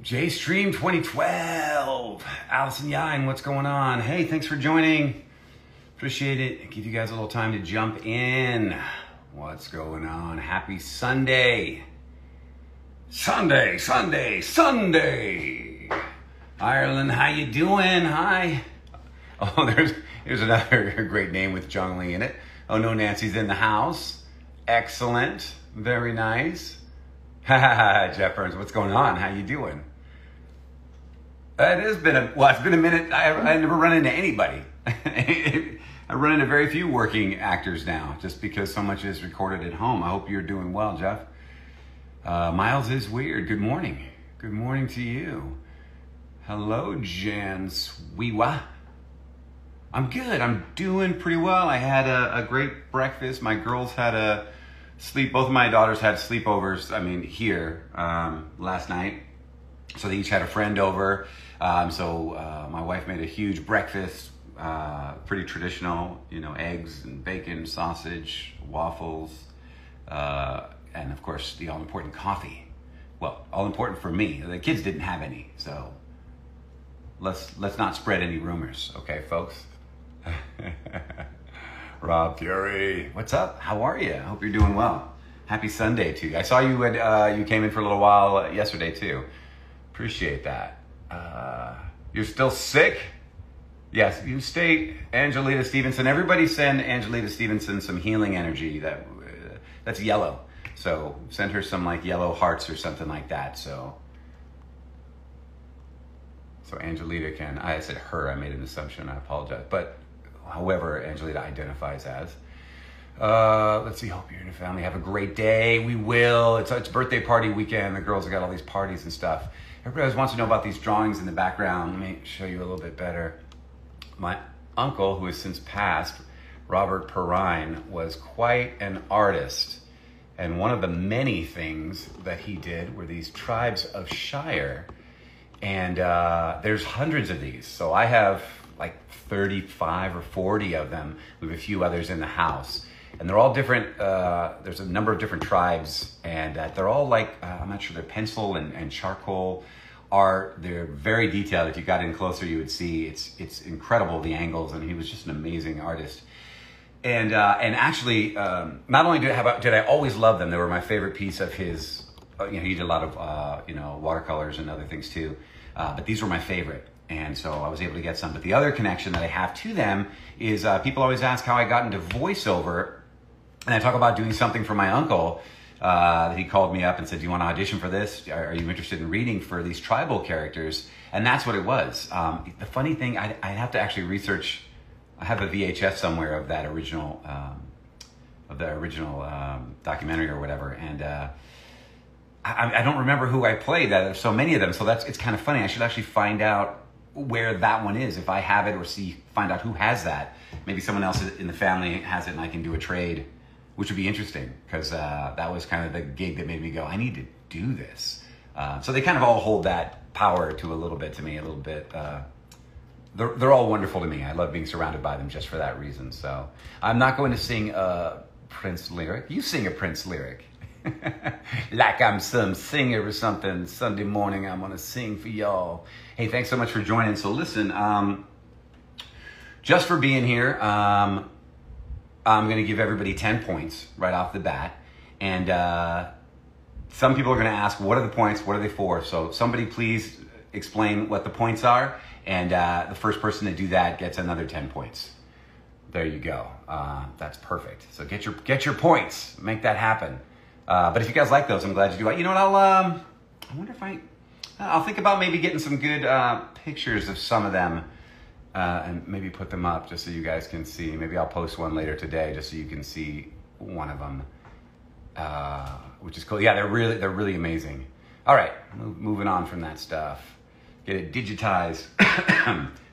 Stream 2012. Allison Yang, what's going on? Hey, thanks for joining. Appreciate it. Give you guys a little time to jump in. What's going on? Happy Sunday. Sunday. Ireland, how you doing? Hi. Oh, here's another great name with John Lee in it. Oh no, Nancy's in the house. Excellent. Very nice. Jeff Burns, what's going on? How you doing? It's been a minute. I never run into anybody. I run into very few working actors now, just because so much is recorded at home. I hope you're doing well, Jeff. Miles is weird. Good morning. Good morning to you. Hello, Jan Sweewa. I'm good. I'm doing pretty well. I had a great breakfast. My girls had a sleep. Both of my daughters had sleepovers. Here last night. So they each had a friend over. My wife made a huge breakfast, pretty traditional, eggs and bacon, sausage, waffles, and of course the all-important coffee. Well, all-important for me. The kids didn't have any, so let's not spread any rumors, okay, folks? Rob Fury, what's up? How are you? I hope you're doing well. Happy Sunday to you. I saw you you came in for a little while yesterday too. Appreciate that. You're still sick? Yes, you stay, Angelita Stevenson. Everybody send Angelita Stevenson some healing energy. That's yellow. So send her some like yellow hearts or something like that. So Angelita can, I said her, I made an assumption, I apologize. But however Angelita identifies as. Let's see, hope you and your family have a great day. We will. It's birthday party weekend. The girls have got all these parties and stuff. Everybody always wants to know about these drawings in the background. Let me show you a little bit better. My uncle, who has since passed, Robert Perrine, was quite an artist. And one of the many things that he did were these tribes of Shire. And there's hundreds of these. So I have like 35 or 40 of them. We have a few others in the house. And they're all different. There's a number of different tribes. And they're all like, I'm not sure, they're pencil and charcoal art. They're very detailed. If you got in closer, you would see it's incredible, the angles. And he was just an amazing artist. And actually, not only did I always love them, they were my favorite piece of his. He did a lot of watercolors and other things too. But these were my favorite. And so I was able to get some. But the other connection that I have to them is people always ask how I got into voiceover. And I talk about doing something for my uncle. He called me up and said, do you want to audition for this? Are you interested in reading for these tribal characters? And that's what it was. The funny thing, I have to actually research. I have a VHS somewhere of that original, documentary or whatever. And I don't remember who I played. There's so many of them. So it's kind of funny. I should actually find out where that one is, if I have it, or find out who has that. Maybe someone else in the family has it and I can do a trade, which would be interesting, because that was kind of the gig that made me go, I need to do this. So they kind of all hold that power to a little bit to me, a little bit. They're all wonderful to me. I love being surrounded by them just for that reason. So I'm not going to sing a Prince lyric. You sing a Prince lyric. Like I'm some singer or something. Sunday morning I'm gonna sing for y'all. Hey, thanks so much for joining. So listen, just for being here, I'm gonna give everybody 10 points right off the bat. And some people are gonna ask, what are the points? What are they for? So somebody please explain what the points are. And the first person to do that gets another 10 points. There you go. That's perfect. So get your points. Make that happen. But if you guys like those, I'm glad you do. You know what? I wonder if I'll think about maybe getting some good pictures of some of them and maybe put them up just so you guys can see. Maybe I'll post one later today just so you can see one of them, which is cool. Yeah, they're really amazing. All right, moving on from that stuff. Get it digitized.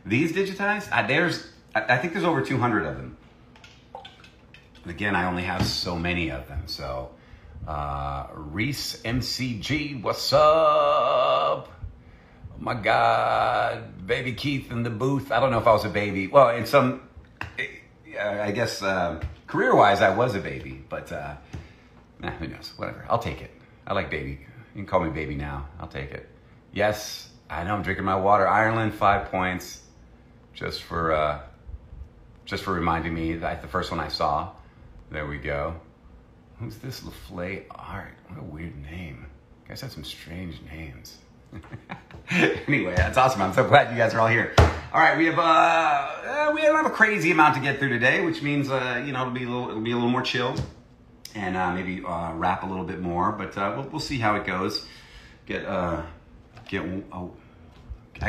These digitized? I think there's over 200 of them. And again, I only have so many of them, so. Reese MCG, what's up? Oh my God, baby Keith in the booth. I don't know if I was a baby. Well, in some, I guess career-wise, I was a baby, but who knows? Whatever. I'll take it. I like baby. You can call me baby now. I'll take it. Yes, I know I'm drinking my water. Ireland, 5 points. Just for reminding me that the first one I saw. There we go. Who's this Laflay Art? What a weird name. You guys have some strange names. Anyway, that's awesome. I'm so glad you guys are all here. All right, we don't have a crazy amount to get through today, which means it'll be a little more chill, and maybe rap a little bit more. But we'll see how it goes. I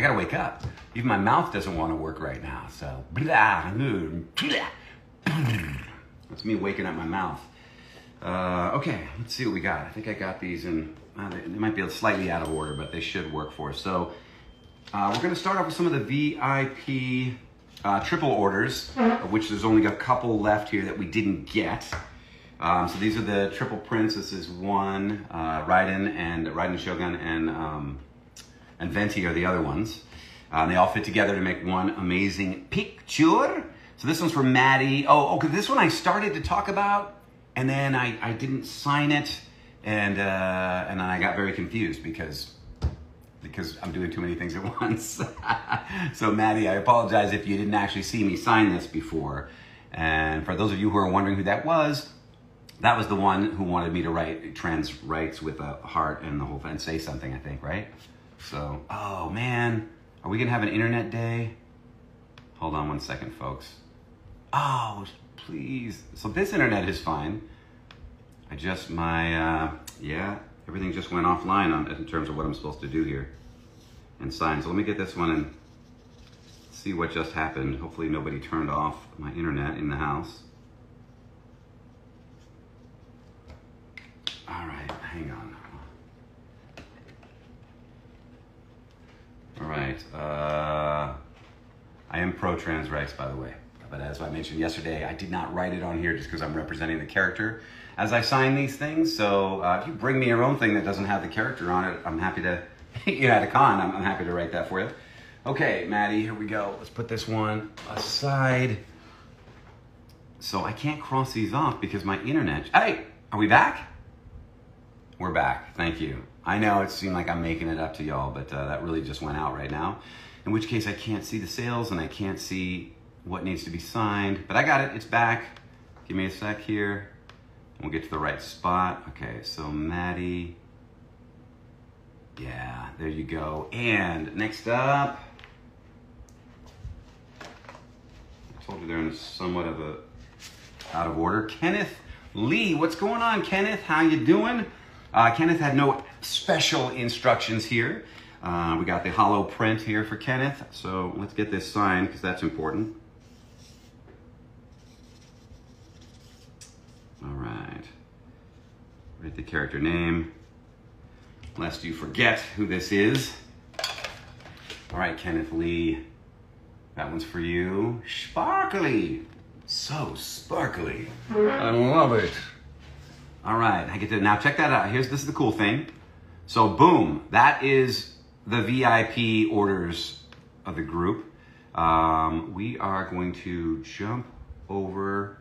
gotta wake up. Even my mouth doesn't want to work right now. So that's me waking up my mouth. Okay, let's see what we got. I think I got these in. They might be slightly out of order, but they should work for us. So we're going to start off with some of the VIP triple orders, of which there's only a couple left here that we didn't get. So these are the triple prints. This is one, Raiden Shogun and Venti are the other ones. They all fit together to make one amazing picture. So this one's for Maddie. Okay, this one I started to talk about, and then I didn't sign it. And then I got very confused because I'm doing too many things at once. So Maddie, I apologize if you didn't actually see me sign this before. And for those of you who are wondering who that was the one who wanted me to write trans rights with a heart and the whole thing, and say something, I think, right? So, oh man, are we gonna have an internet day? Hold on one second, folks. Oh, please. So this internet is fine. Everything just went offline in terms of what I'm supposed to do here and sign. So let me get this one and see what just happened. Hopefully nobody turned off my internet in the house. All right, hang on. All right, I am pro trans rights, by the way. But as I mentioned yesterday, I did not write it on here just because I'm representing the character as I sign these things. So if you bring me your own thing that doesn't have the character on it, I'm happy to, at a con, I'm happy to write that for you. Okay, Maddie, here we go. Let's put this one aside. So I can't cross these off because my internet, hey, are we back? We're back, thank you. I know it seemed like I'm making it up to y'all, but that really just went out right now. In which case I can't see the sales and I can't see what needs to be signed, but I got it, it's back. Give me a sec here. We'll get to the right spot. Okay, so Maddie. Yeah, there you go. And next up, I told you they're in somewhat of a out of order. Kenneth Lee, what's going on, Kenneth? How you doing? Kenneth had no special instructions here. We got the hollow print here for Kenneth. So let's get this signed because that's important. All right, write the character name, lest you forget who this is. All right, Kenneth Lee, that one's for you. Sparkly, so sparkly. I love it. All right, I get to, now check that out. This is the cool thing. So boom, that is the VIP orders of the group. We are going to jump over.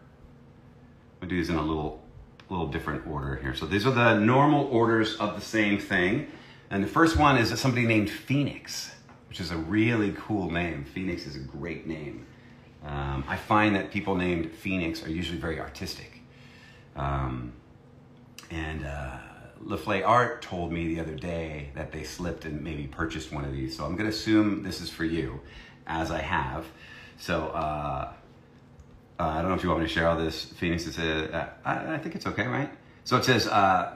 We'll do these in a little different order here. So these are the normal orders of the same thing. And the first one is somebody named Phoenix, which is a really cool name. Phoenix is a great name. I find that people named Phoenix are usually very artistic. Laflay Art told me the other day that they slipped and maybe purchased one of these. So I'm gonna assume this is for you, as I have. So, I don't know if you want me to share all this. Phoenix says, I think it's okay, right? So it says,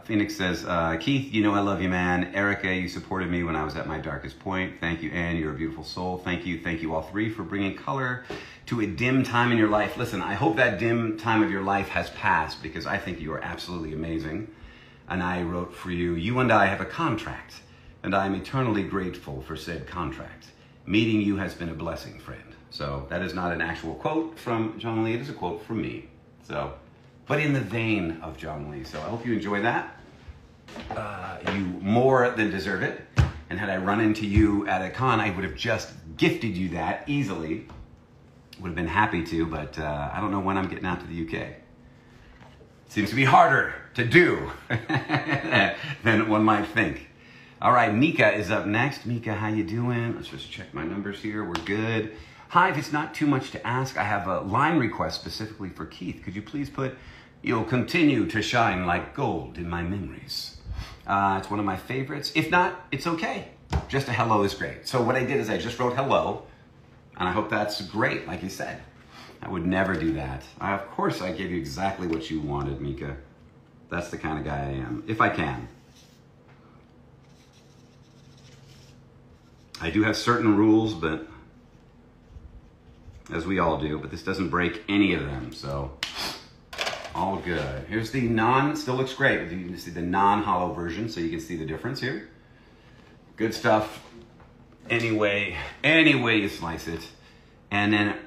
Phoenix says, Keith, you know I love you, man. Erica, you supported me when I was at my darkest point. Thank you, Anne, you're a beautiful soul. Thank you all three for bringing color to a dim time in your life. Listen, I hope that dim time of your life has passed because I think you are absolutely amazing. And I wrote for you, you and I have a contract, and I am eternally grateful for said contract. Meeting you has been a blessing, friend. So that is not an actual quote from John Lee, it is a quote from me. So, but in the vein of John Lee. So I hope you enjoy that. You more than deserve it. And had I run into you at a con, I would have just gifted you that easily. Would have been happy to, but I don't know when I'm getting out to the UK. Seems to be harder to do than one might think. All right, Mika is up next. Mika, how you doing? Let's just check my numbers here. We're good. Hi, if it's not too much to ask, I have a line request specifically for Keith. Could you please put, "You'll continue to shine like gold in my memories"? It's one of my favorites. If not, it's okay. Just a hello is great. So what I did is I just wrote hello, and I hope that's great, like you said. I would never do that. Of course, I gave you exactly what you wanted, Mika. That's the kind of guy I am, if I can. I do have certain rules, but as we all do, but this doesn't break any of them, so all good. Here's the still looks great. You can see the non-hollow version, so you can see the difference here. Good stuff. Anyway you slice it. And then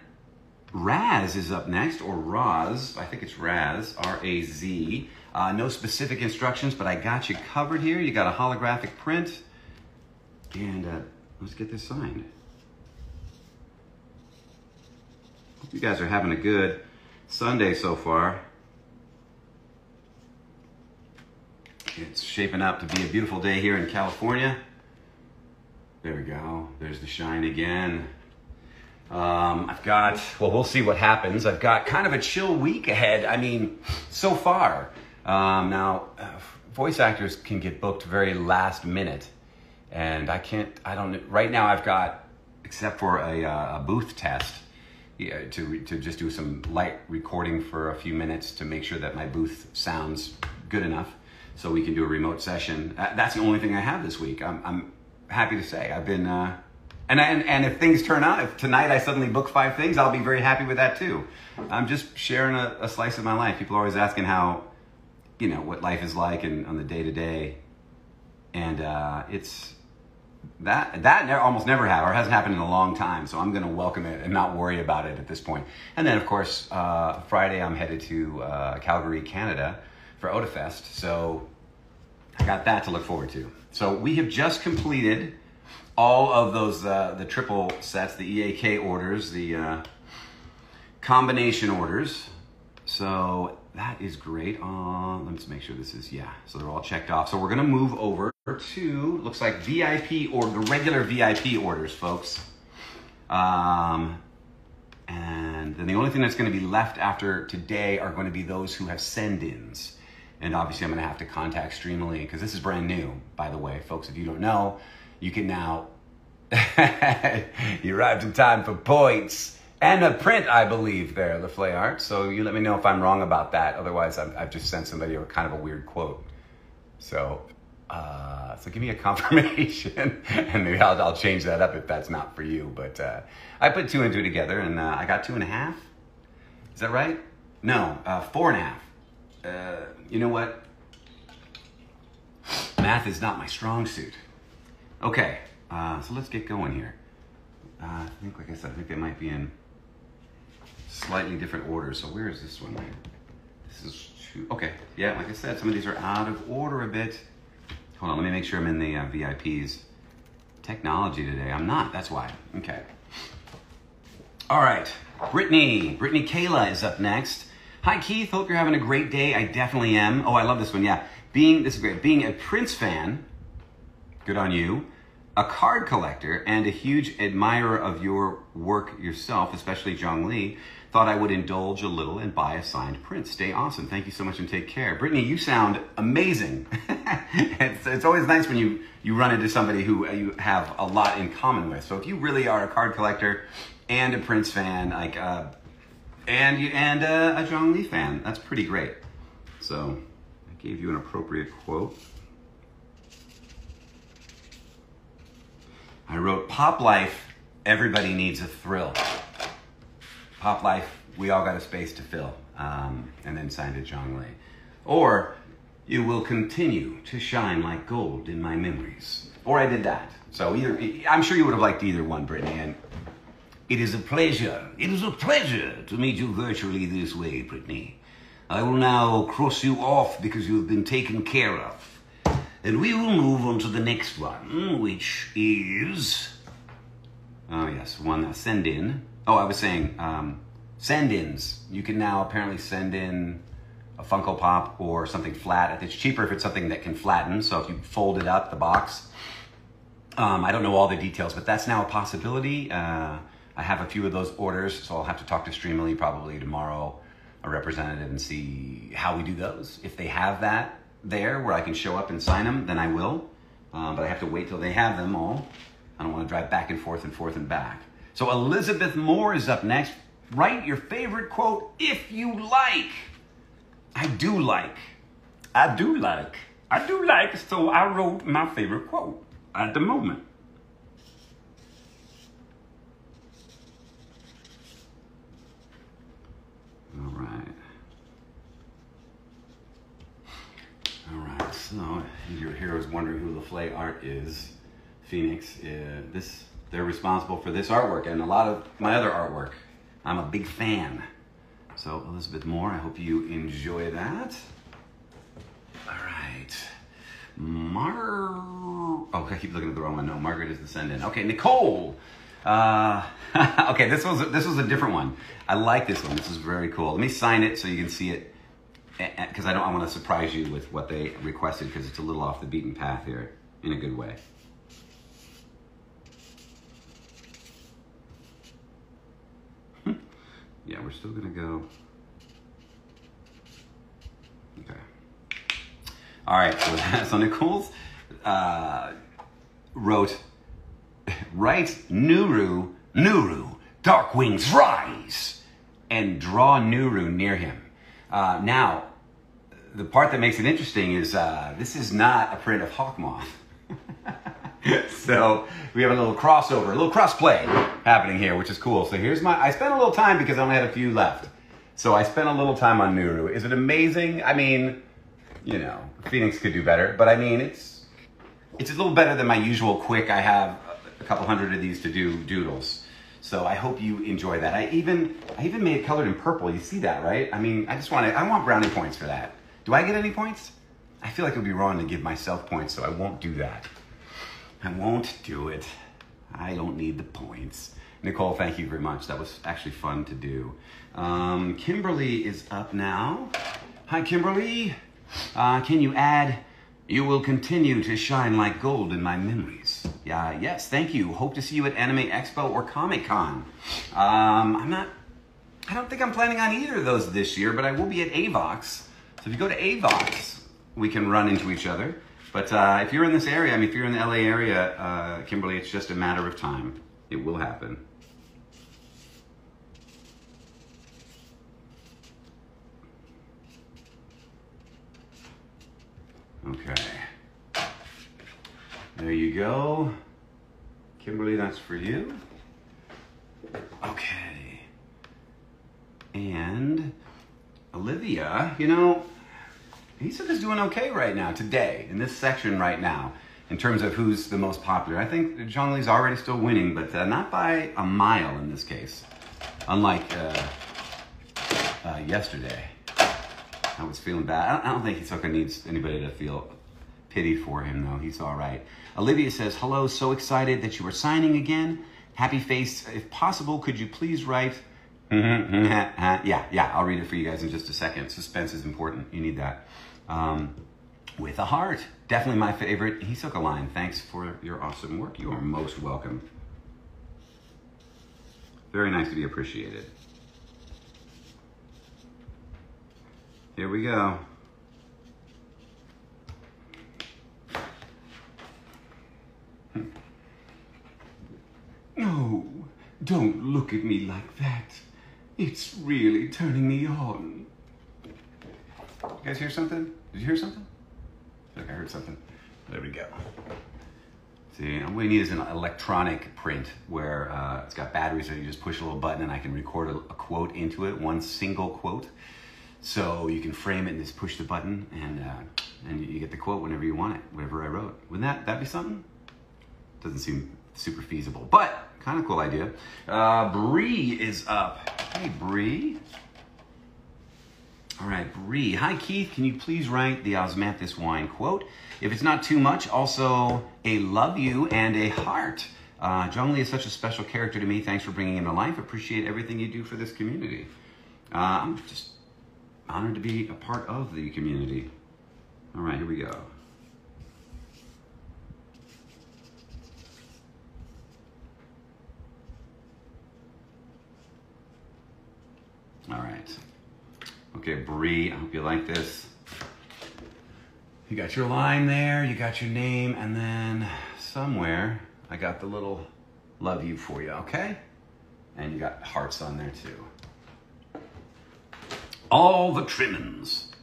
Raz is up next, or Roz. I think it's Raz, R-A-Z. No specific instructions, but I got you covered here. You got a holographic print. And let's get this signed. Hope you guys are having a good Sunday so far. It's shaping up to be a beautiful day here in California. There we go. There's the shine again. We'll see what happens. I've got kind of a chill week ahead. I mean, so far. Voice actors can get booked very last minute. And right now I've got, except for a booth test, to just do some light recording for a few minutes to make sure that my booth sounds good enough so we can do a remote session. That's the only thing I have this week. I'm happy to say I've been, and if things turn out, if tonight I suddenly book 5 things, I'll be very happy with that too. I'm just sharing a slice of my life. People are always asking how, what life is like and on the day to day. And it's, that almost never happened, or hasn't happened in a long time. So I'm going to welcome it and not worry about it at this point. And then, of course, Friday I'm headed to Calgary, Canada for OdaFest. So I got that to look forward to. So we have just completed all of those, the triple sets, the EAK orders, the combination orders. So that is great. Let's make sure this is, so they're all checked off. So we're going to move over to, looks like VIP, or the regular VIP orders, folks. And then the only thing that's going to be left after today are going to be those who have send-ins. And obviously I'm going to have to contact Streamily, because this is brand new, by the way. Folks, if you don't know, you can now, you arrived in time for points. And a print, I believe, there, the Flay Art. So you let me know if I'm wrong about that. Otherwise, I've just sent somebody kind of a weird quote. So give me a confirmation, and maybe I'll change that up if that's not for you. But I put 2 and 2 together, and I got 2.5. Is that right? No, 4.5. You know what? Math is not my strong suit. Okay, so let's get going here. I think, like I said, I think they might be in slightly different orders. So where is this one? This is 2. Okay, yeah, like I said, some of these are out of order a bit. Hold on, let me make sure I'm in the VIPs. Technology today. I'm not, that's why. Okay. All right, Brittany Kayla is up next. Hi, Keith, hope you're having a great day. I definitely am. Oh, I love this one, yeah. This is great. Being a Prince fan, good on you. A card collector and a huge admirer of your work yourself, especially Zhang Li, thought I would indulge a little and buy a signed print. Stay awesome. Thank you so much and take care. Brittany, you sound amazing. It's always nice when you run into somebody who you have a lot in common with. So if you really are a card collector and a Prince fan, like and a Zhang Li fan, that's pretty great. So I gave you an appropriate quote. I wrote, Pop life, everybody needs a thrill. Pop life, we all got a space to fill. And then signed it, Zhang Li. Or, you will continue to shine like gold in my memories. Or I did that. So I'm sure you would have liked either one, Brittany. And it is a pleasure to meet you virtually this way, Brittany. I will now cross you off because you have been taken care of. And we will move on to the next one, which is, oh yes, one send in. Oh, I was saying send-ins. You can now apparently send in a Funko Pop or something flat. It's cheaper if it's something that can flatten. So if you fold it up, the box, I don't know all the details, but that's now a possibility. I have a few of those orders, so I'll have to talk to Streamily probably tomorrow, a representative, and see how we do those. If they have that there where I can show up and sign them, then I will. But I have to wait till they have them all. I don't want to drive back and forth and back. So Elizabeth Moore is up next. Write your favorite quote if you like. I do like, so I wrote my favorite quote at the moment. All right, so your hero's wondering who LaFlay Art is. Phoenix, they're responsible for this artwork and a lot of my other artwork. I'm a big fan. So Elizabeth Moore, I hope you enjoy that. All right. Oh, I keep looking at the wrong one. No, Margaret is the send-in. Okay, Nicole. Okay, this was a different one. I like this one. This is very cool. Let me sign it so you can see it, because I want to surprise you with what they requested, because it's a little off the beaten path here in a good way. Yeah, we're still gonna go. Okay. All right, so Nicole's wrote, write Nuru, Darkwing's rise, and draw Nuru near him. Now, the part that makes it interesting is this is not a print of Hawkmoth. So we have a little crossover, a little cross-play happening here, which is cool. So here's I spent a little time because I only had a few left. So I spent a little time on Nuru. Is it amazing? I mean, you know, Phoenix could do better, but I mean, it's a little better than my usual quick. I have a couple hundred of these to do doodles. So I hope you enjoy that. I even made it colored in purple. You see that, right? I mean, I want brownie points for that. Do I get any points? I feel like it would be wrong to give myself points, so I won't do that. I won't do it. I don't need the points. Nicole, thank you very much. That was actually fun to do. Kimberly is up now. Hi, Kimberly. Can you add, you will continue to shine like gold in my memories. Yes, thank you. Hope to see you at Anime Expo or Comic Con. I don't think I'm planning on either of those this year, but I will be at AVOX. So if you go to AVOX, we can run into each other. But if you're in this area, I mean, if you're in the LA area, Kimberly, it's just a matter of time. It will happen. Okay. There you go. Kimberly, that's for you. Okay. And Olivia, you know, Hisoka's doing okay right now, today, in this section right now, in terms of who's the most popular. I think Zhongli's already still winning, but not by a mile in this case. Unlike yesterday. I was feeling bad. I don't think Hisoka needs anybody to feel pity for him, though. He's all right. Olivia says, hello, so excited that you are signing again. Happy face. If possible, could you please write... Yeah, I'll read it for you guys in just a second. Suspense is important. You need that. With a heart. Definitely my favorite Hisoka line. Thanks for your awesome work. You are most welcome. Very nice to be appreciated. Here we go. No, don't look at me like that. It's really turning me on. You guys hear something? Did you hear something? I feel like I heard something. There we go. See, what we need is an electronic print where it's got batteries, so you just push a little button and I can record a quote into it, one single quote. So you can frame it and just push the button and you get the quote whenever you want it, whatever I wrote. Wouldn't that be something? Doesn't seem super feasible, but kind of cool idea. Bree is up. Hey, Bree. All right, Bree. Hi, Keith. Can you please write the Osmanthus wine quote? If it's not too much, also a love you and a heart. Zhongli is such a special character to me. Thanks for bringing him to life. Appreciate everything you do for this community. I'm Honored to be a part of the community. All right, here we go. All right. Okay, Bree, I hope you like this. You got your line there, you got your name, and then somewhere I got the little love you for you, okay? And you got hearts on there too. All the trimmings.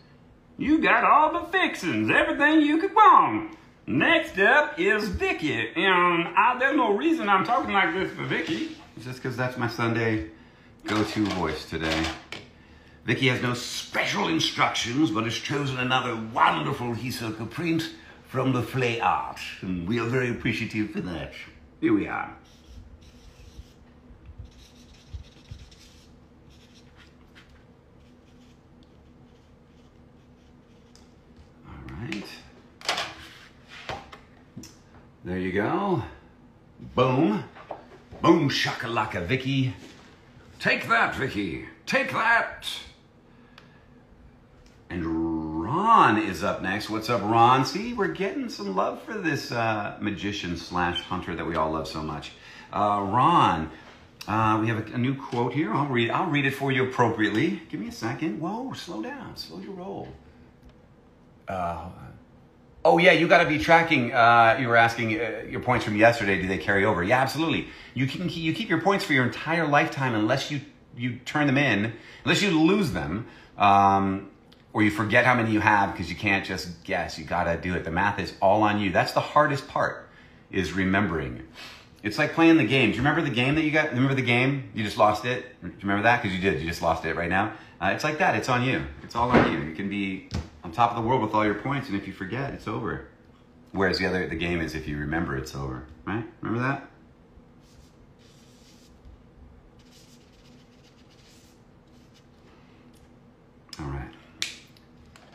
You got all the fixings, everything you could want. Next up is Vicky, and there's no reason I'm talking like this for Vicky. It's just because that's my Sunday go-to voice today. Vicky has no special instructions, but has chosen another wonderful Hisoka print from the Flay Art, and we are very appreciative for that. Here we are. All right. There you go. Boom. Boom shakalaka, Vicky. Take that, Vicky. Take that. And Ron is up next. What's up, Ron? See, we're getting some love for this magician slash hunter that we all love so much. Ron, we have a new quote here. I'll read it for you appropriately. Give me a second. Whoa, slow down. Slow your roll. Oh, yeah, you got to be tracking. You were asking your points from yesterday. Do they carry over? Yeah, absolutely. You keep your points for your entire lifetime unless you turn them in, unless you lose them. Or you forget how many you have because you can't just guess. You gotta do it. The math is all on you. That's the hardest part, is remembering. It's like playing the game. Do you remember the game that you got? Remember the game? You just lost it? Do you remember that? Because you did. You just lost it right now. It's like that. It's on you. It's all on you. You can be on top of the world with all your points, and if you forget, it's over. Whereas the game is if you remember, it's over. Right? Remember that? All right.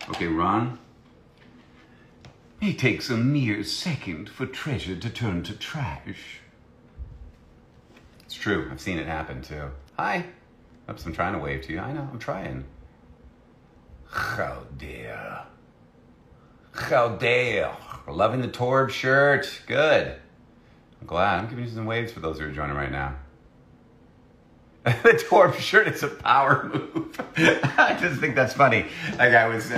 Okay, Ron. It takes a mere second for treasure to turn to trash. It's true. I've seen it happen, too. Hi. Oops, I'm trying to wave to you. I know. I'm trying. How dare. How dare. Loving the Torb shirt. Good. I'm glad. I'm giving you some waves for those who are joining right now. The Torb shirt is a power move. I just think that's funny. Like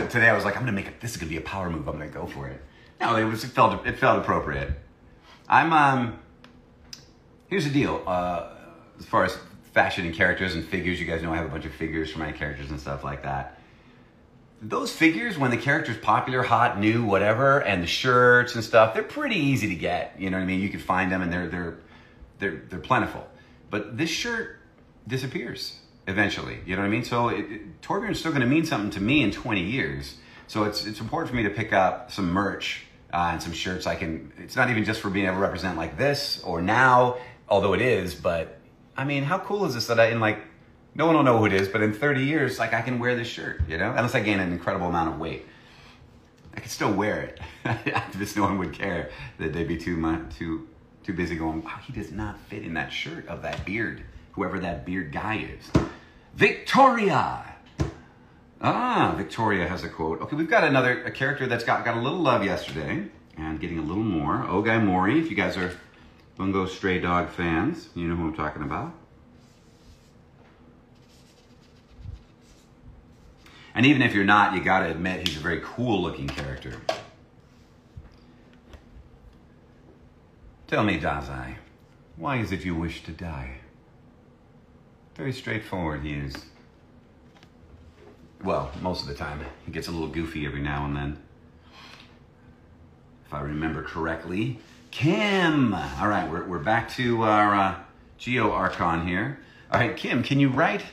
today I was like, I'm gonna make it. This is gonna be a power move. I'm gonna go for it. No, it felt appropriate. Here's the deal. As far as fashion and characters and figures, you guys know I have a bunch of figures for my characters and stuff like that. Those figures, when the character's popular, hot, new, whatever, and the shirts and stuff, they're pretty easy to get. You know what I mean? You can find them and they're plentiful. But this shirt disappears eventually. You know what I mean? So Torbjorn's still going to mean something to me in 20 years. So it's important for me to pick up some merch and some shirts. It's not even just for being able to represent like this or now, although it is, but I mean, how cool is this that no one will know who it is, but in 30 years, I can wear this shirt, you know? Unless I gain an incredible amount of weight. I could still wear it. Just no one would care that they'd be too busy going, wow, he does not fit in that shirt of that beard. Whoever that beard guy is. Victoria! Victoria has a quote. Okay, we've got a character that's got a little love yesterday and getting a little more. Ogai Mori, if you guys are Bungo Stray Dog fans, you know who I'm talking about. And even if you're not, you gotta admit he's a very cool looking character. Tell me, Dazai, why is it you wish to die? Very straightforward he is. Well, most of the time. He gets a little goofy every now and then. If I remember correctly. Kim! All right, we're back to our Geo Archon here. All right, Kim, can you write,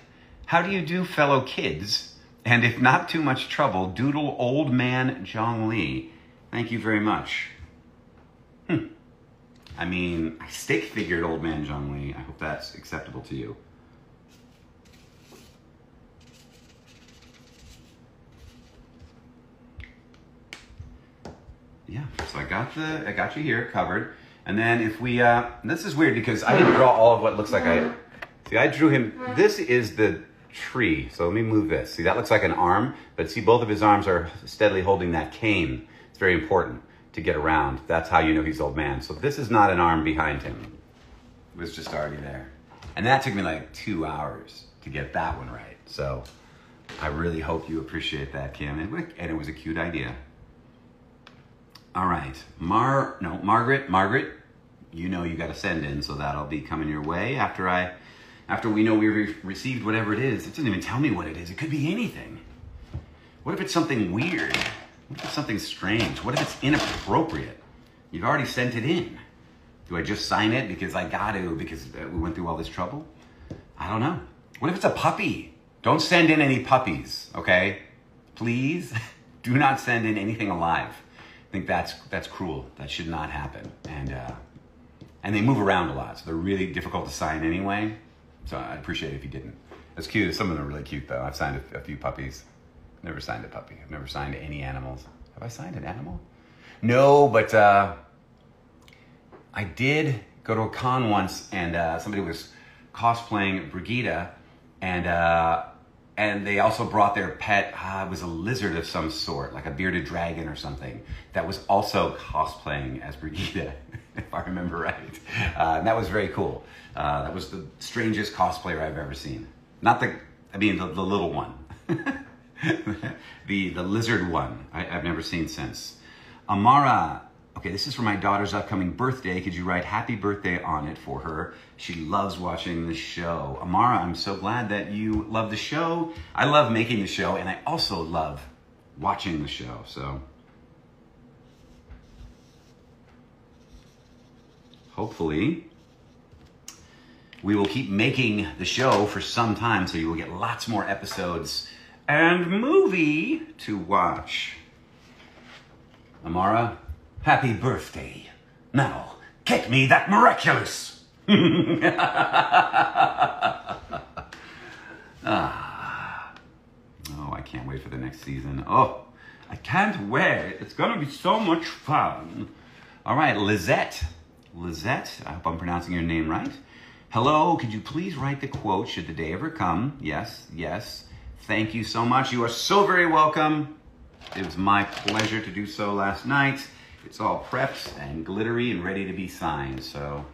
how do you do, fellow kids? And if not too much trouble, doodle old man Zhongli. Thank you very much. I mean, I stick figured old man Zhongli. I hope that's acceptable to you. Yeah, so I got you here covered. And then if we, this is weird because I didn't draw all of what looks like I drew him. This is the tree. So let me move this. See, that looks like an arm, but see, both of his arms are steadily holding that cane. It's very important to get around. That's how you know he's old man. So this is not an arm behind him. It was just already there. And that took me like 2 hours to get that one right. So I really hope you appreciate that, Kim. And it was a cute idea. All right, Margaret, you know you got to send in, so that'll be coming your way after we know we received whatever it is. It doesn't even tell me what it is. It could be anything. What if it's something weird? What if it's something strange? What if it's inappropriate? You've already sent it in. Do I just sign it because I got to, because we went through all this trouble? I don't know. What if it's a puppy? Don't send in any puppies, okay? Please do not send in anything alive. I think that's cruel. That should not happen. And they move around a lot, so they're really difficult to sign anyway. So I'd appreciate it if you didn't. That's cute. Some of them are really cute, though. I've signed a few puppies. Never signed a puppy. I've never signed any animals. Have I signed an animal? No, but I did go to a con once, and somebody was cosplaying Brigida, and they also brought their pet. It was a lizard of some sort, like a bearded dragon or something, that was also cosplaying as Brigida, if I remember right. And that was very cool. That was the strangest cosplayer I've ever seen. Not the little one. the lizard one I've never seen since. Amara, okay, this is for my daughter's upcoming birthday. Could you write happy birthday on it for her? She loves watching the show. Amara, I'm so glad that you love the show. I love making the show, and I also love watching the show. So hopefully we will keep making the show for some time, so you will get lots more episodes and movie to watch. Amara, happy birthday. Now, get me that miraculous. Oh, I can't wait for the next season. Oh, I can't wait. It's going to be so much fun. All right, Lizette, I hope I'm pronouncing your name right. Hello, could you please write the quote should the day ever come? Yes. Thank you so much. You are so very welcome. It was my pleasure to do so last night. It's all prepped and glittery and ready to be signed, so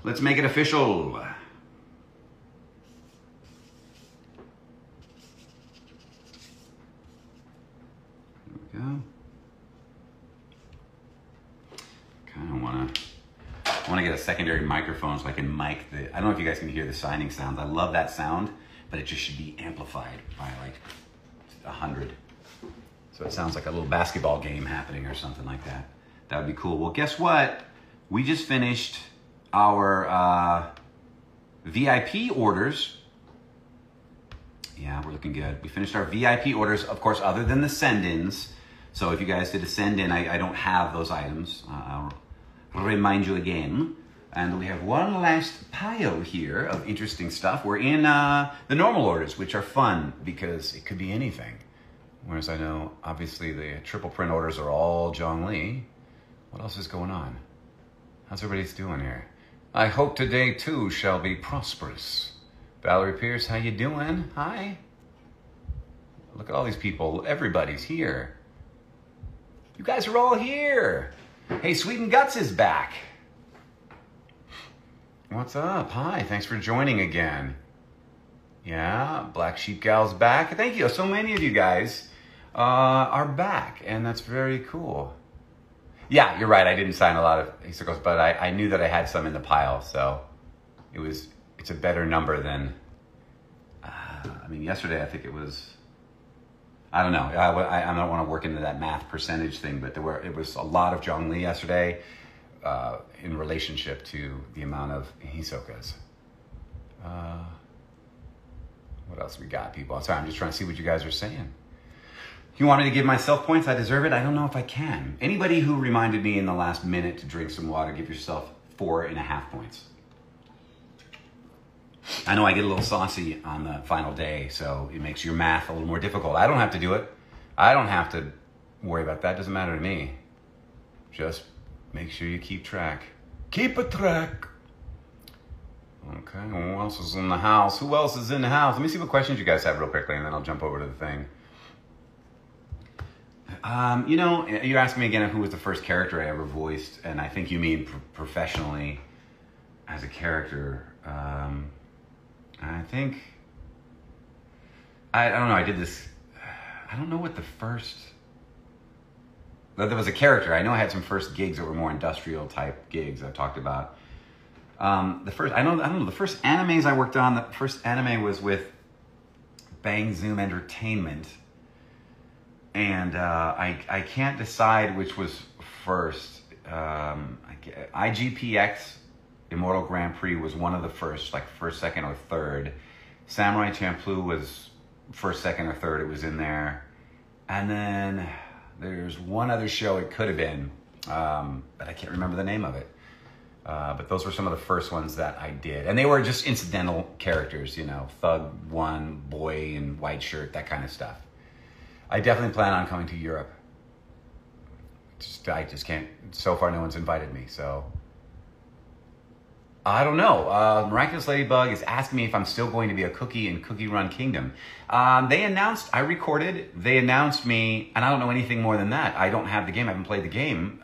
let's make it official. There we go. Kind of want to get a secondary microphone so I can mic the, I don't know if you guys can hear the signing sounds. I love that sound, but it just should be amplified by like 100. So it sounds like a little basketball game happening or something like that. That would be cool. Well, guess what? We just finished our VIP orders. Yeah, we're looking good. We finished our VIP orders, of course, other than the send-ins. So if you guys did a send-in, I don't have those items. I'll remind you again. And we have one last pile here of interesting stuff. We're in the normal orders, which are fun because it could be anything. Whereas I know, obviously, the triple print orders are all Zhongli. What else is going on? How's everybody doing here? I hope today, too, shall be prosperous. Valerie Pierce, how you doing? Hi. Look at all these people. Everybody's here. You guys are all here. Hey, Sweet and Guts is back. What's up? Hi, thanks for joining again. Yeah, Black Sheep Gal's back. Thank you. So many of you guys are back, and that's very cool. Yeah, you're right. I didn't sign a lot of Hisokos, but I knew that I had some in the pile, so it's a better number than, yesterday I think it was, I don't know. I don't want to work into that math percentage thing, but it was a lot of Zhongli yesterday in relationship to the amount of Hisokas. What else we got, people? Sorry, I'm just trying to see what you guys are saying. You want me to give myself points? I deserve it? I don't know if I can. Anybody who reminded me in the last minute to drink some water, give yourself 4.5 points. I know I get a little saucy on the final day, so it makes your math a little more difficult. I don't have to do it. I don't have to worry about that. It doesn't matter to me. Just make sure you keep track. Keep a track. Okay, who else is in the house? Who else is in the house? Let me see what questions you guys have real quickly, and then I'll jump over to the thing. You know, you're asking me again who was the first character I ever voiced, and I think you mean professionally as a character. I think, I don't know, I did this, I don't know what the first, there was a character. I know I had some first gigs that were more industrial type gigs I've talked about. The first, I don't know, the first animes I worked on, the first anime was with Bang Zoom Entertainment. And I can't decide which was first. IGPX, Immortal Grand Prix, was one of the first, like first, second, or third. Samurai Champloo was first, second, or third. It was in there. And then there's one other show it could have been, but I can't remember the name of it. But those were some of the first ones that I did. And they were just incidental characters, you know, Thug One, Boy in White Shirt, that kind of stuff. I definitely plan on coming to Europe. I just can't, so far no one's invited me, so. I don't know. Miraculous Ladybug is asking me if I'm still going to be a cookie in Cookie Run Kingdom. They announced, I recorded, they announced me, and I don't know anything more than that. I don't have the game, I haven't played the game.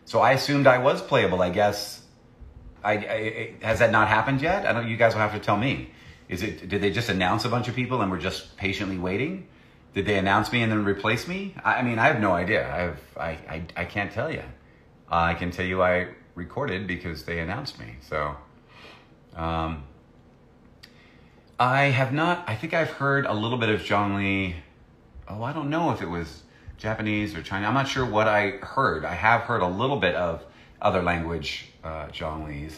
So I assumed I was playable, I guess. Has that not happened yet? I don't, you guys will have to tell me. Did they just announce a bunch of people and we're just patiently waiting? Did they announce me and then replace me? I mean, I have no idea. I can't tell you. I can tell you I recorded because they announced me. So, I have not, I think I've heard a little bit of Zhongli. Oh, I don't know if it was Japanese or Chinese. I'm not sure what I heard. I have heard a little bit of other language Zhonglis,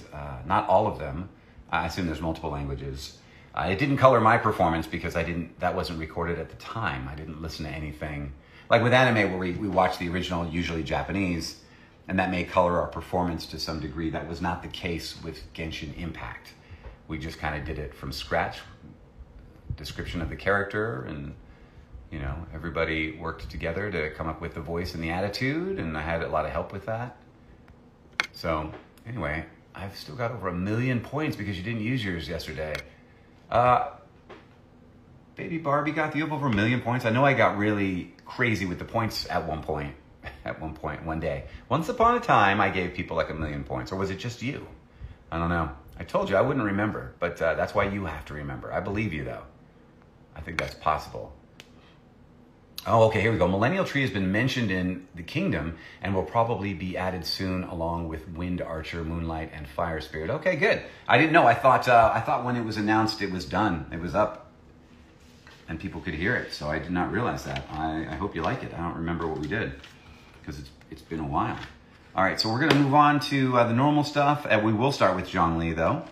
not all of them. I assume there's multiple languages. It didn't color my performance because that wasn't recorded at the time. I didn't listen to anything. Like with anime where we watch the original, usually Japanese, and that may color our performance to some degree. That was not the case with Genshin Impact. We just kind of did it from scratch. Description of the character, and you know, everybody worked together to come up with the voice and the attitude, and I had a lot of help with that. So anyway, I've still got over 1 million points because you didn't use yours yesterday. Baby Barbie got you up over 1 million points. I know I got really crazy with the points at one point, one day. Once upon a time, I gave people like 1 million points, or was it just you? I don't know. I told you I wouldn't remember, but that's why you have to remember. I believe you though. I think that's possible. Oh, okay, here we go. Millennial Tree has been mentioned in the Kingdom and will probably be added soon along with Wind Archer, Moonlight, and Fire Spirit. Okay, good. I didn't know. I thought when it was announced it was done. It was up and people could hear it. So I did not realize that. I hope you like it. I don't remember what we did because it's been a while. All right, so we're going to move on to the normal stuff. We will start with Zhongli, though.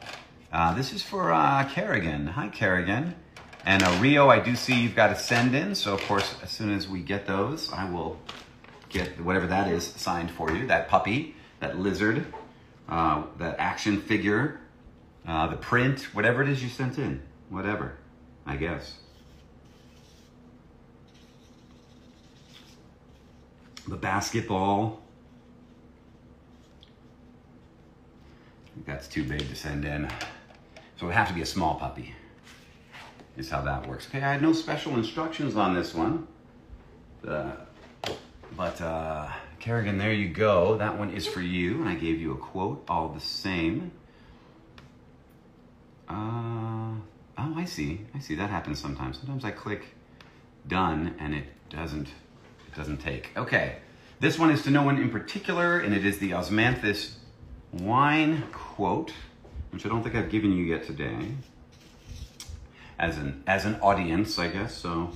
This is for Kerrigan. Hi, Kerrigan. And Rio, I do see you've got to send in. So, of course, as soon as we get those, I will get whatever that is signed for you. That puppy, that lizard, that action figure, the print, whatever it is you sent in. Whatever, I guess. The basketball. I think that's too big to send in. So it would have to be a small puppy. Is how that works. Okay, I had no special instructions on this one. But Kerrigan, there you go. That one is for you, and I gave you a quote all the same. Oh, I see. That happens sometimes. Sometimes I click done, and it doesn't take. Okay, this one is to no one in particular, and it is the Osmanthus wine quote, which I don't think I've given you yet today. As an audience, I guess, so.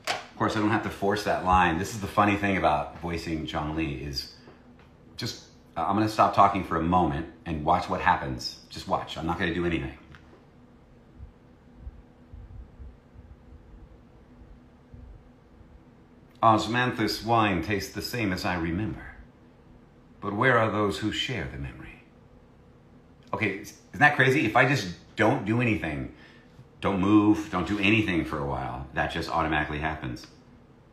Of course, I don't have to force that line. This is the funny thing about voicing Zhongli is just, I'm gonna stop talking for a moment and watch what happens. Just watch, I'm not gonna do anything. Osmanthus wine tastes the same as I remember, but where are those who share the memory? Okay, isn't that crazy? If I just don't do anything, don't move, don't do anything for a while, that just automatically happens.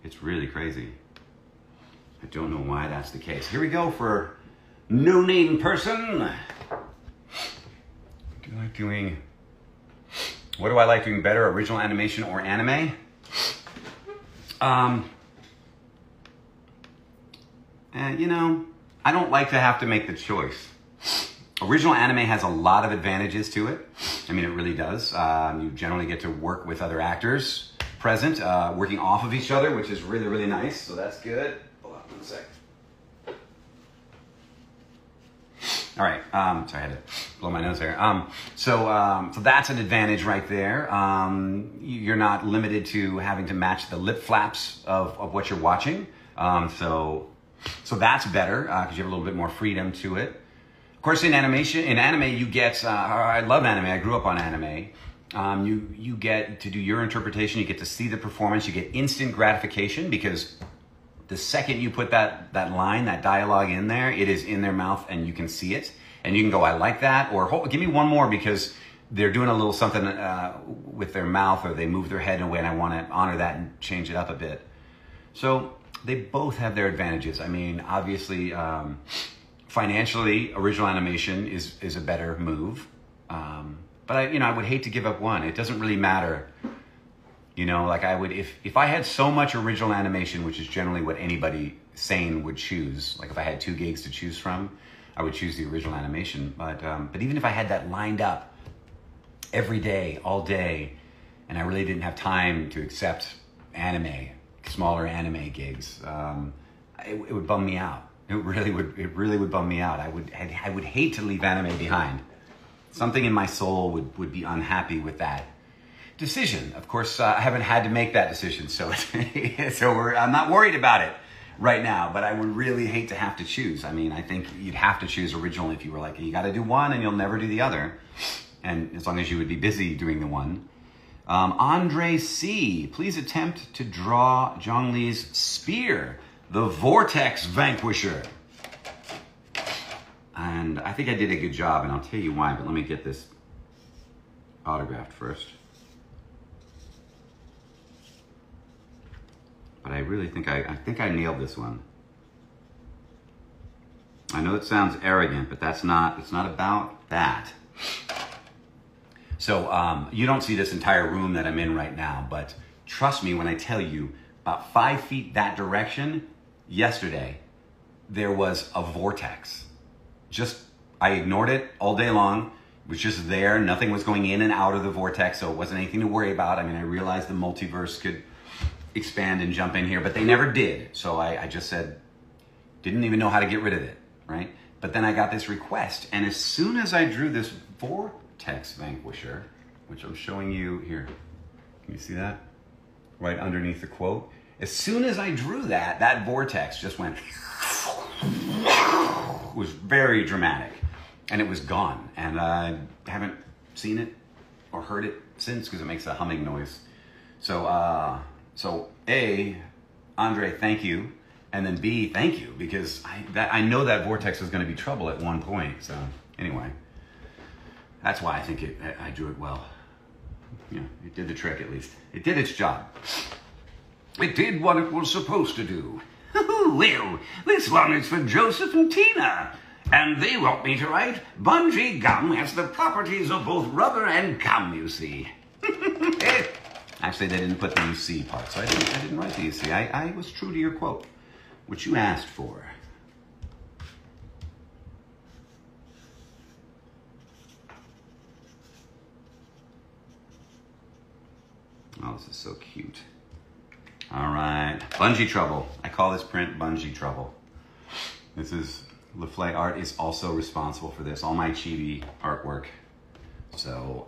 It's really crazy. I don't know why that's the case. Here we go for no-name person. What do I like doing better, original animation or anime? You know, I don't like to have to make the choice. Original anime has a lot of advantages to it. I mean, it really does. You generally get to work with other actors present, working off of each other, which is really, really nice. So that's good. Hold on 1 sec. All right. Sorry, I had to blow my nose there. So that's an advantage right there. You're not limited to having to match the lip flaps of what you're watching. So that's better because you have a little bit more freedom to it. Of course, in anime, you get, I love anime, I grew up on anime. You get to do your interpretation, you get to see the performance, you get instant gratification because the second you put that line, that dialogue in there, it is in their mouth and you can see it. And you can go, I like that, or give me one more because they're doing a little something with their mouth or they move their head in a way and I want to honor that and change it up a bit. So they both have their advantages. I mean, obviously, financially, original animation is a better move. But I would hate to give up one. It doesn't really matter. You know, like I would, if I had so much original animation, which is generally what anybody sane would choose, like if I had 2 gigs to choose from, I would choose the original animation. But even if I had that lined up every day, all day, and I really didn't have time to accept anime, smaller anime gigs, it would bum me out. It really would bum me out. I would hate to leave anime behind. Something in my soul would be unhappy with that decision. Of course, I haven't had to make that decision, so I'm not worried about it right now, but I would really hate to have to choose. I mean, I think you'd have to choose original if you were like, you got to do one and you'll never do the other. And as long as you would be busy doing the one. Andre C, please attempt to draw Zhongli's spear, the Vortex Vanquisher. And I think I did a good job, and I'll tell you why, but let me get this autographed first. But I really think I nailed this one. I know it sounds arrogant, but it's not about that. So you don't see this entire room that I'm in right now, but trust me when I tell you, about 5 feet that direction, yesterday, there was a vortex. I ignored it all day long. It was just there. Nothing was going in and out of the vortex, so it wasn't anything to worry about. I mean, I realized the multiverse could expand and jump in here, but they never did. So I just said, didn't even know how to get rid of it, right? But then I got this request, and as soon as I drew this Vortex Vanquisher, which I'm showing you here, can you see that? Right underneath the quote. As soon as I drew that vortex just went, it was very dramatic, and it was gone. And I haven't seen it or heard it since because it makes a humming noise. So A, Andre, thank you. And then B, thank you, because I know that vortex was going to be trouble at one point. So anyway, that's why I think I drew it well. Yeah, it did the trick at least. It did its job. It did what it was supposed to do. Well, this one is for Joseph and Tina. And they want me to write, bungee gum has the properties of both rubber and gum, you see. Actually, they didn't put the UC part, so I didn't write the UC. I was true to your quote, which you asked for. Oh, this is so cute. All right, Bungee Trouble. I call this print Bungee Trouble. This is, LaFlay Art is also responsible for this, all my chibi artwork. So,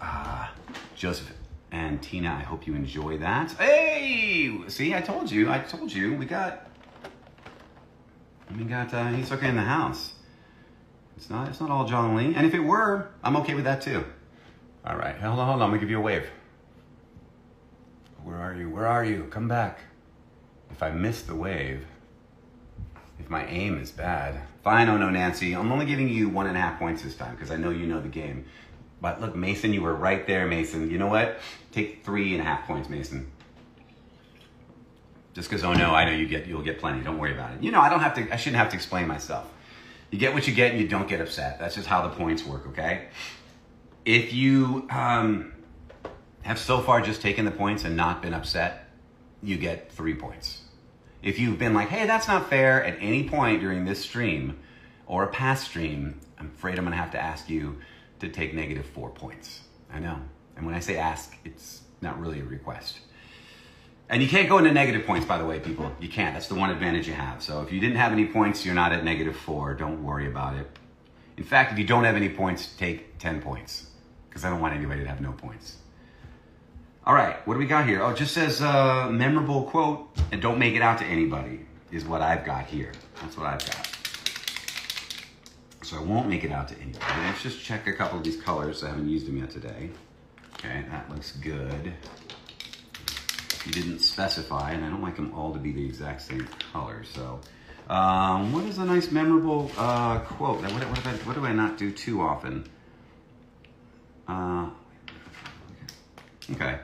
Joseph and Tina, I hope you enjoy that. Hey, see, I told you, we got Hisoka in the house. It's not all John Lee, and if it were, I'm okay with that too. All right, hold on, I'm gonna give you a wave. Where are you? Come back. If I miss the wave, if my aim is bad. Fine, oh no, Nancy, I'm only giving you 1.5 points this time because I know you know the game. But look, Mason, you were right there, Mason. You know what? Take 3.5 points, Mason. Just because, oh no, I know you'll get plenty. Don't worry about it. You know, I shouldn't have to explain myself. You get what you get and you don't get upset. That's just how the points work, okay? If you have so far just taken the points and not been upset, you get 3 points. If you've been like, hey, that's not fair at any point during this stream or a past stream, I'm afraid I'm gonna have to ask you to take -4 points. I know. And when I say ask, it's not really a request. And you can't go into negative points, by the way, people. You can't. That's the one advantage you have. So if you didn't have any points, you're not at -4. Don't worry about it. In fact, if you don't have any points, take 10 points. Because I don't want anybody to have no points. All right, what do we got here? Oh, it just says memorable quote, and don't make it out to anybody, is what I've got here. That's what I've got. So I won't make it out to anybody. Let's just check a couple of these colors. I haven't used them yet today. Okay, that looks good. You didn't specify, and I don't like them all to be the exact same color. So, what is a nice memorable quote? What do I not do too often? Okay.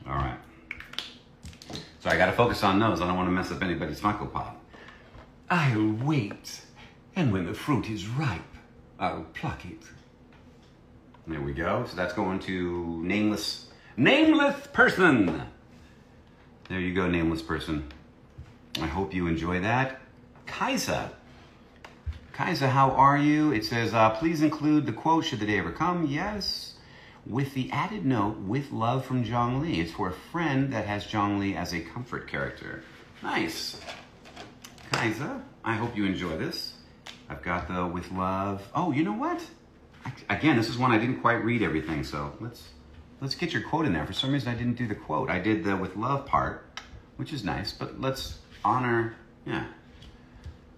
All right. So I got to focus on those. I don't want to mess up anybody's Funko Pop. I'll wait, and when the fruit is ripe, I'll pluck it. There we go. So that's going to nameless person. There you go, nameless person. I hope you enjoy that. Kaisa, how are you? It says, please include the quote should the day ever come. Yes. With the added note, with love from Zhongli. It's for a friend that has Zhongli as a comfort character. Nice. Kaisa, I hope you enjoy this. I've got the with love. Oh, you know what? Again, this is one I didn't quite read everything, so let's get your quote in there. For some reason, I didn't do the quote. I did the with love part, which is nice, but let's honor, yeah.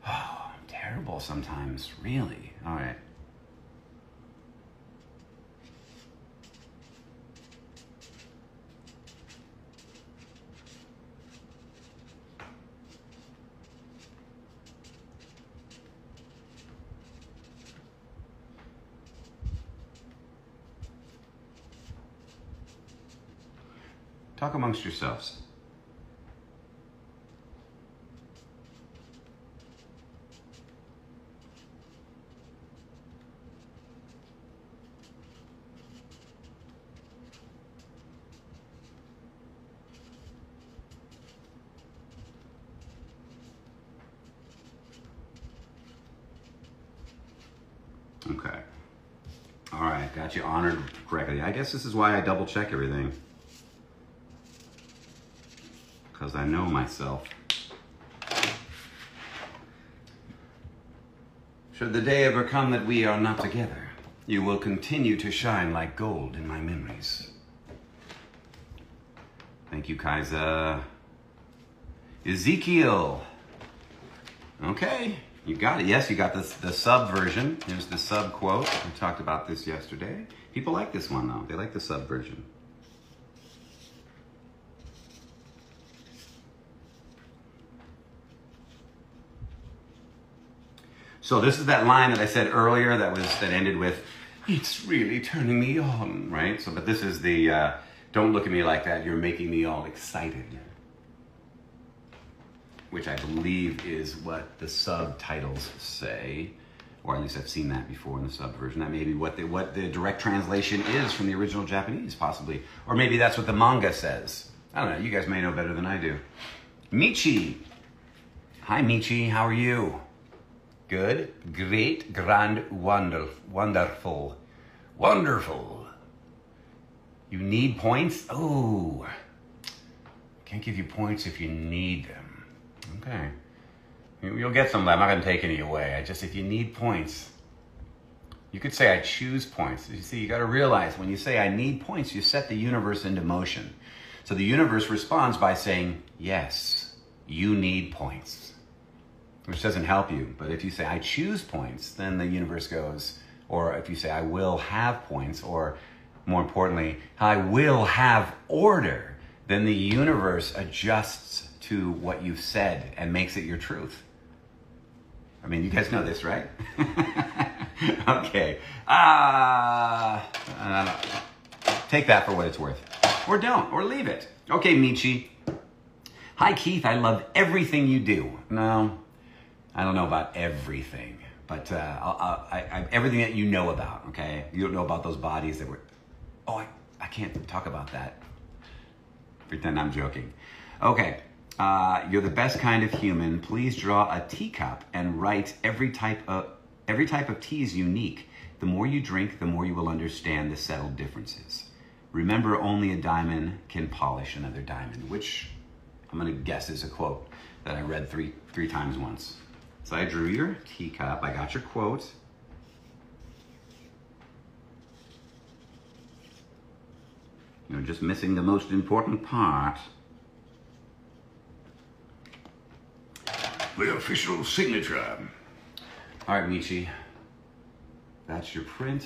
Oh, I'm terrible sometimes, really. All right. Talk amongst yourselves. Okay. All right, got you honored correctly. I guess this is why I double check everything. Because I know myself. Should the day ever come that we are not together, you will continue to shine like gold in my memories. Thank you, Kaisa. Ezekiel. Okay, you got it. Yes, you got the sub version. Here's the sub quote. We talked about this yesterday. People like this one, though. They like the sub version. So this is that line that I said earlier that ended with, it's really turning me on, right? So, but this is the, don't look at me like that, you're making me all excited. Which I believe is what the subtitles say, or at least I've seen that before in the sub version. That may be what the direct translation is from the original Japanese, possibly. Or maybe that's what the manga says. I don't know, you guys may know better than I do. Michi. Hi Michi, how are you? Good, great, grand, wonderful. You need points? Oh, can't give you points if you need them. Okay, you'll get some. I'm not going to take any away. If you need points, you could say I choose points. You see, you got to realize when you say I need points, you set the universe into motion. So the universe responds by saying yes. you need points, which doesn't help you. But if you say, I choose points, then the universe goes, or if you say, I will have points, or more importantly, I will have order, then the universe adjusts to what you've said and makes it your truth. I mean, you guys know this, right? Okay. Take that for what it's worth. Or don't, or leave it. Okay, Michi. Hi, Keith. I love everything you do. No, I don't know about everything, but everything that you know about, okay? You don't know about those bodies that were... Oh, I can't talk about that. Pretend I'm joking. Okay. You're the best kind of human. Please draw a teacup and write every type of tea is unique. The more you drink, the more you will understand the subtle differences. Remember, only a diamond can polish another diamond, which I'm going to guess is a quote that I read three times once. So I drew your teacup. I got your quote. You're just missing the most important part. The official signature. All right, Michi. That's your print.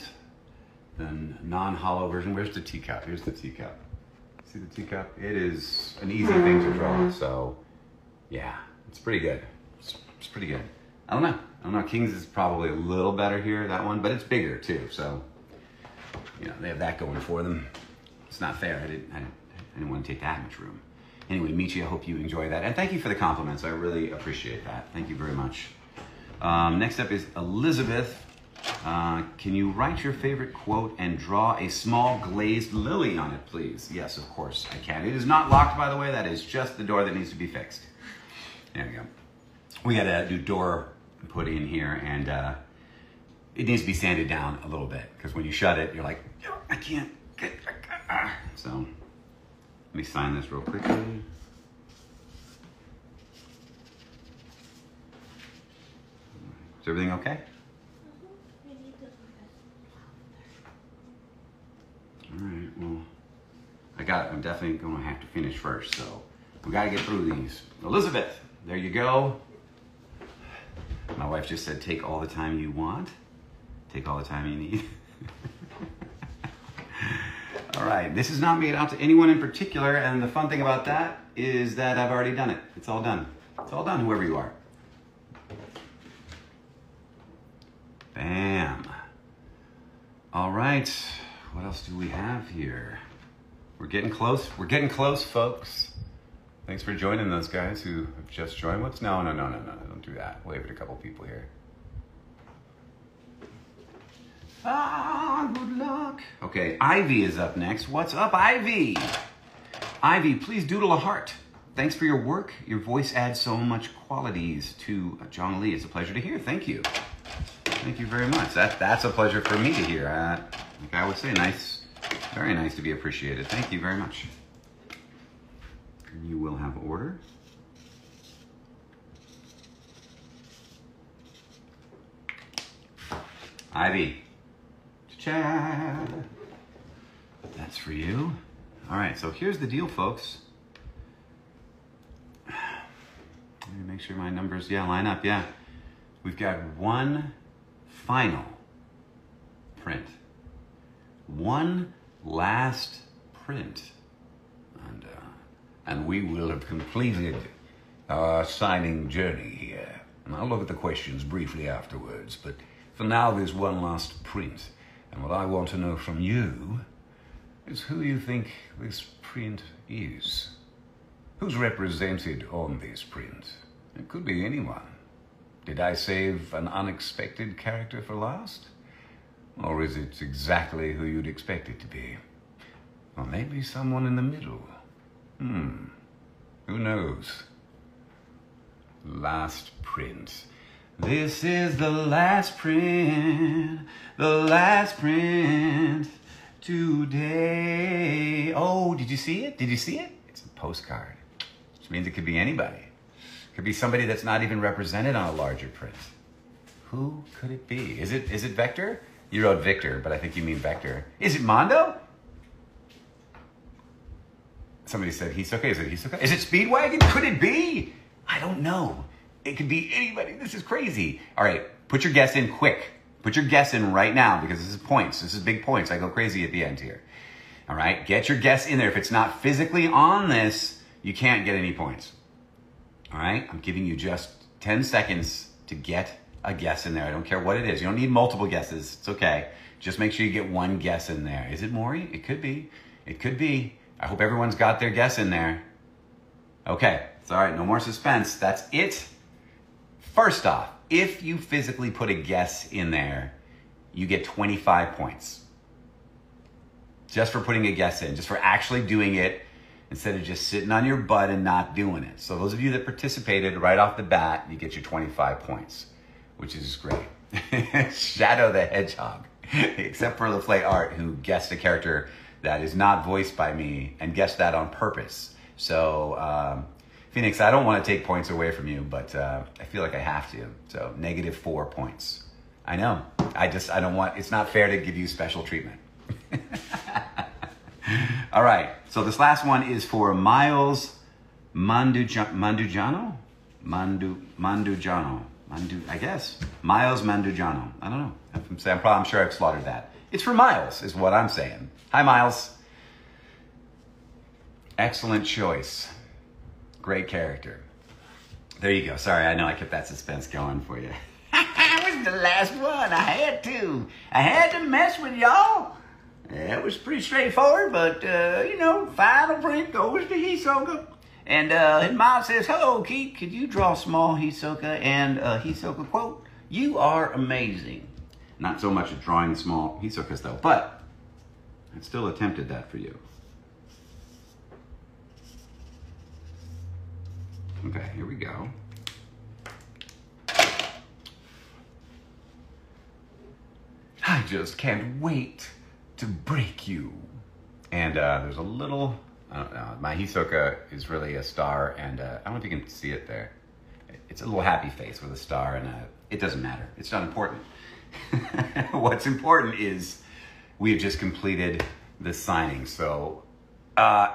Then non-hollow version. Where's the teacup? Here's the teacup. See the teacup? It is an easy thing to draw. So, yeah, it's pretty good. It's pretty good. I don't know. Kings is probably a little better here, that one, but it's bigger too. So, you know, they have that going for them. It's not fair. I didn't want to take that much room. Anyway, Michi, I hope you enjoy that. And thank you for the compliments. I really appreciate that. Thank you very much. Next up is Elizabeth. Can you write your favorite quote and draw a small glazed lily on it, please? Yes, of course I can. It is not locked, by the way. That is just the door that needs to be fixed. There we go. We got a new door put in here, and it needs to be sanded down a little bit, because when you shut it, you're like, I can't get... So, let me sign this real quickly. Is everything okay? All right, well, I'm definitely going to have to finish first, so we got to get through these. Elizabeth, there you go. My wife just said, take all the time you want. Take all the time you need. All right, this is not made out to anyone in particular, and the fun thing about that is that I've already done it. It's all done. It's all done, whoever you are. Bam. All right, what else do we have here? We're getting close. We're getting close, folks. Thanks for joining those guys who have just joined. What's no, don't do that. Wave at a couple people here. Good luck. Okay, Ivy is up next. What's up, Ivy? Ivy, please doodle a heart. Thanks for your work. Your voice adds so much qualities to John Lee. It's a pleasure to hear. Thank you. Thank you very much. That's a pleasure for me to hear. Like I would say, nice, very nice to be appreciated. Thank you very much. You will have order. Ivy. Cha-cha. That's for you. All right, so here's the deal, folks. Let me make sure my numbers, line up, We've got one final print. One last print. And we will have completed our signing journey here. And I'll look at the questions briefly afterwards, but for now there's one last print. And what I want to know from you is who you think this print is. Who's represented on this print? It could be anyone. Did I save an unexpected character for last? Or is it exactly who you'd expect it to be? Or maybe someone in the middle? Who knows? Last print. This is the last print today. Oh, did you see it? Did you see it? It's a postcard, which means it could be anybody. It could be somebody that's not even represented on a larger print. Who could it be? Is it Vector? You wrote Victor, but I think you mean Vector. Is it Mondo? Somebody said Hisoka. Is it Hisoka? Is it Speedwagon? Could it be? I don't know. It could be anybody. This is crazy. All right, put your guess in quick. Put your guess in right now because this is points. This is big points. I go crazy at the end here. All right, get your guess in there. If it's not physically on this, you can't get any points. All right, I'm giving you just 10 seconds to get a guess in there. I don't care what it is. You don't need multiple guesses. It's okay. Just make sure you get one guess in there. Is it Maury? It could be. It could be. I hope everyone's got their guess in there. Okay, it's all right. No more suspense. That's it. First off, if you physically put a guess in there, you get 25 points. Just for putting a guess in, just for actually doing it instead of just sitting on your butt and not doing it. So those of you that participated right off the bat, you get your 25 points, which is great. Shadow the Hedgehog, except for LaFlay Art, who guessed a character that is not voiced by me and guessed that on purpose. So, Phoenix, I don't want to take points away from you, but I feel like I have to. So -4 points. I know. I don't want, it's not fair to give you special treatment. All right. So this last one is for Miles Mandugiano? Mandugiano. I guess. Miles Mandugiano. I don't know. I'm sure I've slaughtered that. It's for Miles, is what I'm saying. Hi, Miles. Excellent choice. Great character. There you go. Sorry, I know I kept that suspense going for you. It was the last one. I had to. I had to mess with y'all. It was pretty straightforward, but, final print goes to Hisoka. And Miles says, hello, Keith. Could you draw small Hisoka and Hisoka quote? You are amazing. Not so much at drawing small Hisokas, though, but I still attempted that for you. Okay, here we go. I just can't wait to break you. And there's a little, I don't know, my Hisoka is really a star, and I don't know if you can see it there. It's a little happy face with a star, and it doesn't matter. It's not important. What's important is we have just completed the signing. So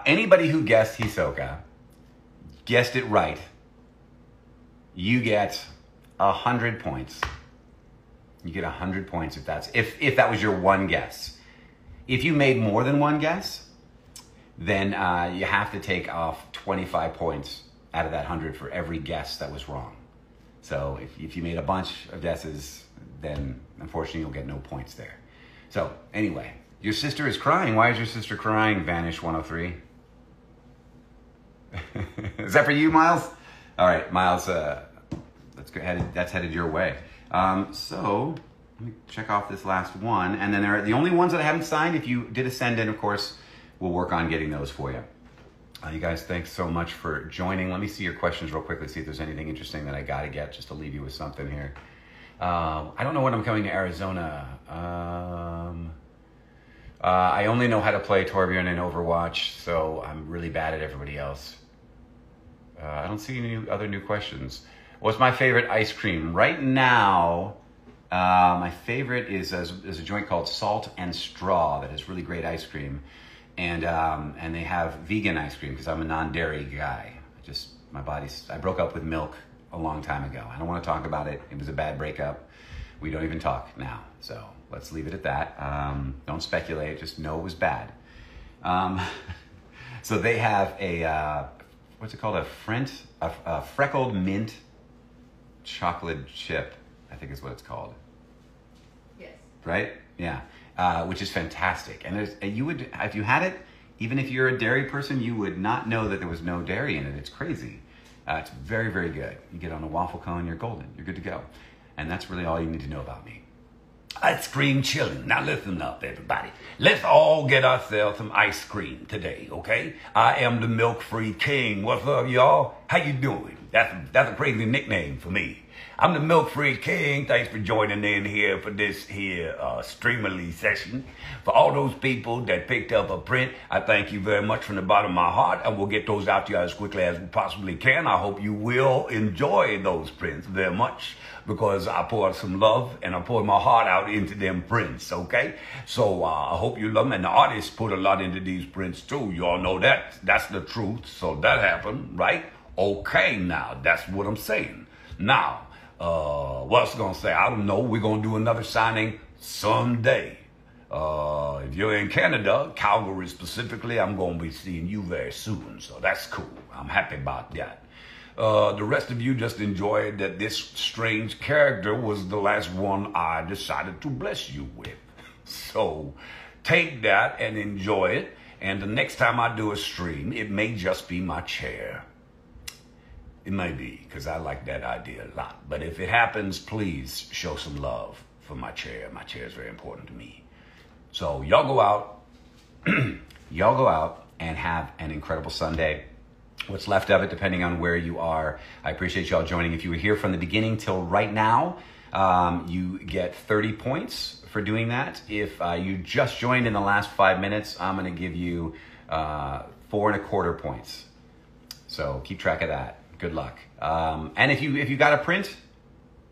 anybody who guessed Hisoka, guessed it right, you get 100 points. You get 100 points if that was your one guess. If you made more than one guess, then you have to take off 25 points out of that 100 for every guess that was wrong. So if you made a bunch of guesses, then unfortunately you'll get no points there. So anyway, your sister is crying. Why is your sister crying, Vanish 103? Is that for you, Miles? All right, Miles, let's go ahead. That's headed your way. So let me check off this last one. And then the only ones that I haven't signed, if you did a send in, of course, we'll work on getting those for you. You guys, thanks so much for joining. Let me see your questions real quickly, see if there's anything interesting that I got to get just to leave you with something here. I don't know when I'm coming to Arizona. I only know how to play Torbjorn in Overwatch, so I'm really bad at everybody else. I don't see any other new questions. What's my favorite ice cream? Right now, my favorite is a joint called Salt and Straw that has really great ice cream. And they have vegan ice cream because I'm a non-dairy guy. I broke up with milk a long time ago. I don't want to talk about it. It was a bad breakup. We don't even talk now. So let's leave it at that. Don't speculate. Just know it was bad. So they have what's it called? A freckled mint chocolate chip, I think is what it's called. Yes. Right? Yeah. Which is fantastic. And you would, if you had it, even if you're a dairy person, you would not know that there was no dairy in it. It's crazy. It's very, very good. You get on a waffle cone, you're golden. You're good to go. And that's really all you need to know about me. Ice cream chilling. Now listen up, everybody. Let's all get ourselves some ice cream today, okay? I am the milk-free king. What's up, y'all? How you doing? That's a crazy nickname for me. I'm the milk-free king. Thanks for joining in here for this here Streamily session. For all those people that picked up a print, I thank you very much from the bottom of my heart. And we'll get those out to you as quickly as we possibly can. I hope you will enjoy those prints very much because I poured some love and I poured my heart out into them prints, okay? So I hope you love them. And the artists put a lot into these prints too. You all know that. That's the truth. So that happened, right? Okay, now, that's what I'm saying. Now, what's going to say? I don't know. We're going to do another signing someday. If you're in Canada, Calgary specifically, I'm going to be seeing you very soon. So that's cool. I'm happy about that. The rest of you just enjoyed that this strange character was the last one I decided to bless you with. So take that and enjoy it. And the next time I do a stream, it may just be my chair. It may be, because I like that idea a lot. But if it happens, please show some love for my chair. My chair is very important to me. So y'all go out. Y'all go out and have an incredible Sunday. What's left of it, depending on where you are. I appreciate y'all joining. If you were here from the beginning till right now, you get 30 points for doing that. If you just joined in the last 5 minutes, I'm going to give you 4.25 points. So keep track of that. Good luck. And if you got a print,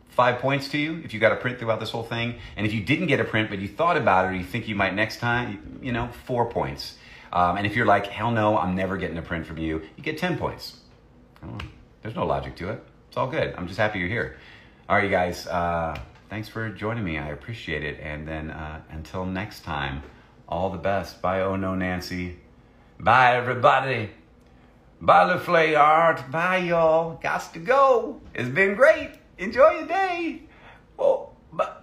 5 points to you. If you got a print throughout this whole thing, and if you didn't get a print but you thought about it or you think you might next time, 4 points. And if you're like, hell no, I'm never getting a print from you, you get 10 points. There's no logic to it. It's all good. I'm just happy you're here. All right, you guys. Thanks for joining me. I appreciate it. And then until next time, all the best. Bye, oh no, Nancy. Bye, everybody. Bye, LaFlay Art. Bye, y'all. Gots to go. It's been great. Enjoy your day. Oh, bye.